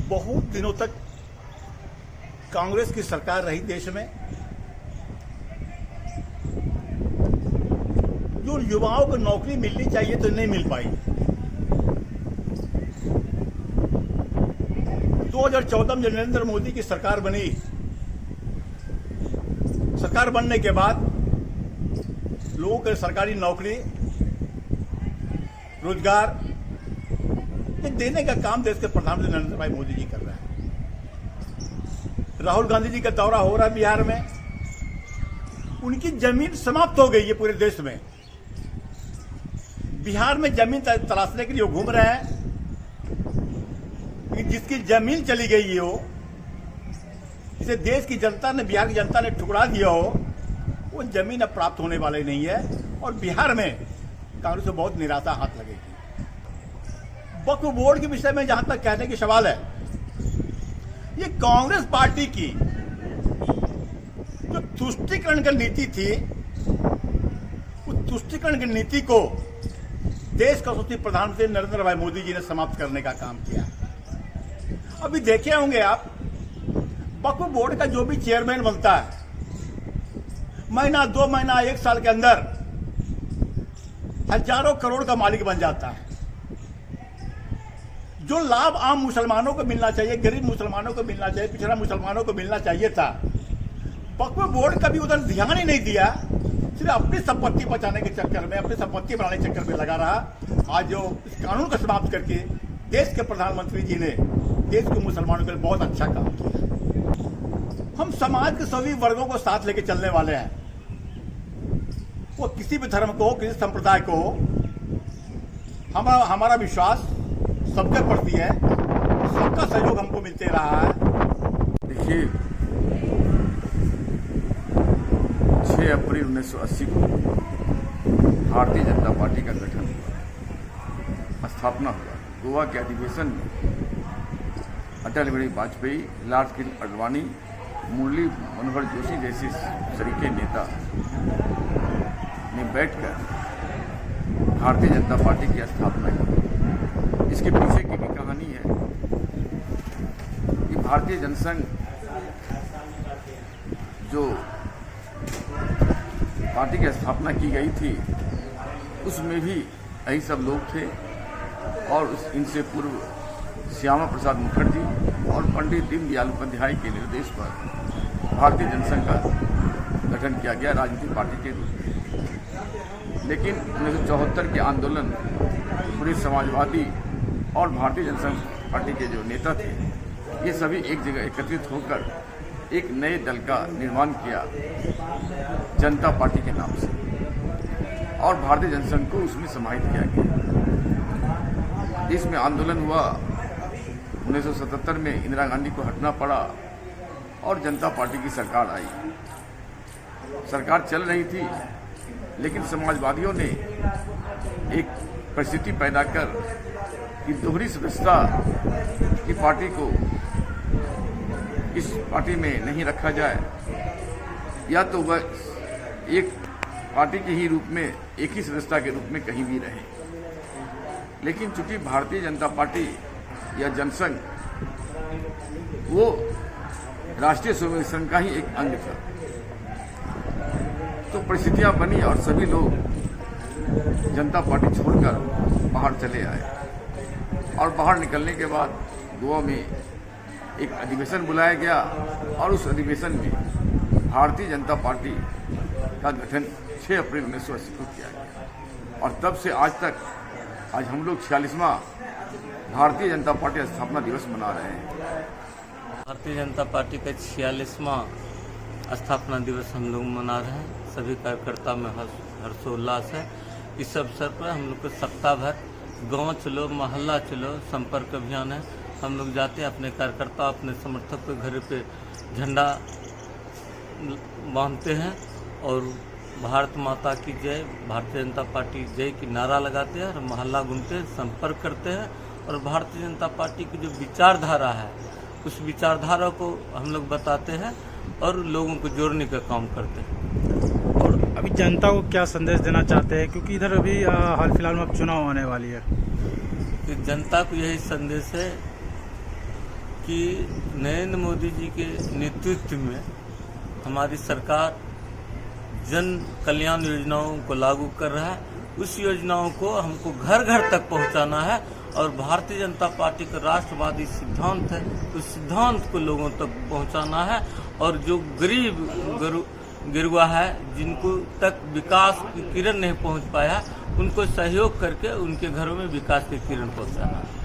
बहुत दिनों तक कांग्रेस की सरकार रही देश में, जो युवाओं को नौकरी मिलनी चाहिए तो नहीं मिल पाई। 2014 में नरेंद्र मोदी की सरकार बनी, सरकार बनने के बाद लोगों को सरकारी नौकरी, रोजगार ये देने का काम देश के प्रधानमंत्री नरेंद्र भाई मोदी जी कर रहे हैं। राहुल गांधी जी का दौरा हो रहा है बिहार में, उनकी जमीन समाप्त हो गई है पूरे देश में। बिहार में जमीन तलाशने के लिए वो घूम रहे हैं कि जिसकी जमीन चली गई हो, इसे देश की जनता ने, बिहार की जनता ने ठुकरा दिया हो, वो जमीन अब प्राप्त होने वाली नहीं है और बिहार में कांग्रेस को बहुत निराशा हाथ लगेगी। वक्फ बोर्ड के विषय में जहां तक कहने की सवाल है, ये कांग्रेस पार्टी की जो तुष्टीकरण की नीति थी, उस तुष्टीकरण की नीति को देश का यशस्वी प्रधानमंत्री नरेंद्र भाई मोदी जी ने समाप्त करने का काम किया। अभी देखे होंगे आप, वक्फ बोर्ड का जो भी चेयरमैन बनता है, महीना, 2 महीना, 1 साल के अंदर हजारों करोड़ का मालिक बन जाता है। जो लाभ आम मुसलमानों को मिलना चाहिए, गरीब मुसलमानों को मिलना चाहिए, पिछड़ा मुसलमानों को मिलना चाहिए था, वक्फ बोर्ड कभी उधर ध्यान ही नहीं दिया, सिर्फ अपनी संपत्ति बचाने के चक्कर में, अपनी संपत्ति बनाने के चक्कर में लगा रहा। आज जो इस कानून को समाप्त करके देश के प्रधानमंत्री जी ने देश के मुसलमानों के लिए बहुत अच्छा काम किया। हम समाज के सभी वर्गों को साथ लेके चलने वाले हैं, वो किसी भी धर्म को, किसी संप्रदाय को। हमारा विश्वास सबके प्रति है, सबका सहयोग हमको मिलते रहा है। देखिए, 6 अप्रैल 1980 को भारतीय जनता पार्टी का गठन हुआ, स्थापना हुआ। गोवा के अधिवेशन में अटल बिहारी वाजपेयी, लाल कृष्ण आडवाणी, मुरली मनोहर जोशी जैसे सरीके नेता ने बैठकर भारतीय जनता पार्टी की स्थापना की। इसके पीछे की भी कहानी है कि भारतीय जनसंघ जो पार्टी की स्थापना की गई थी, उसमें भी यही सब लोग थे और इनसे पूर्व श्यामा प्रसाद मुखर्जी और पंडित दीनदयाल उपाध्याय के निर्देश पर भारतीय जनसंघ का गठन किया गया राजनीतिक पार्टी के रूप में। लेकिन 1974 के आंदोलन, पूरे समाजवादी और भारतीय जनसंघ पार्टी के जो नेता थे, ये सभी एक जगह एकत्रित होकर एक नए दल का निर्माण किया जनता पार्टी के नाम से, और भारतीय जनसंघ को उसमें समाहित किया गया। इसमें आंदोलन हुआ, 1977 में इंदिरा गांधी को हटना पड़ा और जनता पार्टी की सरकार आई। सरकार चल रही थी, लेकिन समाजवादियों ने एक परिस्थिति पैदा कर कि दोहरी सदस्यता की पार्टी को इस पार्टी में नहीं रखा जाए, या तो वह एक पार्टी के ही रूप में, एक ही सदस्यता के रूप में कहीं भी रहे। लेकिन चूंकि भारतीय जनता पार्टी या जनसंघ वो राष्ट्रीय स्वयं संघ का ही एक अंग था, तो परिस्थितियां बनी और सभी लोग जनता पार्टी छोड़कर बाहर चले आए। और बाहर निकलने के बाद गोवा में एक अधिवेशन बुलाया गया और उस अधिवेशन में भारतीय जनता पार्टी का गठन 6 अप्रैल 1980 को किया गया। और तब से आज तक, आज हम लोग 46वां भारतीय जनता पार्टी स्थापना दिवस मना रहे हैं। भारतीय जनता पार्टी का 46वां स्थापना दिवस हम लोग मना रहे हैं। सभी कार्यकर्ता में हर्षोल्लास है। इस अवसर पर हम लोग को सप्ताह भर गांव चलो, मोहल्ला चलो, संपर्क अभियान है। हम लोग जाते हैं, अपने कार्यकर्ता, अपने समर्थक के घर पे झंडा बांधते हैं और भारत माता की जय, भारतीय जनता पार्टी जय की नारा लगाते हैं और मोहल्ला घूमते हैं, संपर्क करते हैं। और भारतीय जनता पार्टी की जो विचारधारा है उस विचारधारा को हम लोग बताते हैं और लोगों को जोड़ने का काम करते हैं। और अभी जनता को क्या संदेश देना चाहते हैं, क्योंकि इधर अभी हाल फिलहाल में अब चुनाव आने वाली है? कि जनता को यही संदेश है कि नरेंद्र मोदी जी के नेतृत्व में हमारी सरकार जन कल्याण योजनाओं को लागू कर रहा है। उस योजनाओं को हमको घर घर तक पहुंचाना है और भारतीय जनता पार्टी का राष्ट्रवादी सिद्धांत है, उस सिद्धांत को लोगों तक पहुंचाना है। और जो गरीब गिरवा है, जिनको तक विकास की किरण नहीं पहुंच पाया, उनको सहयोग करके उनके घरों में विकास की किरण पहुंचाना है।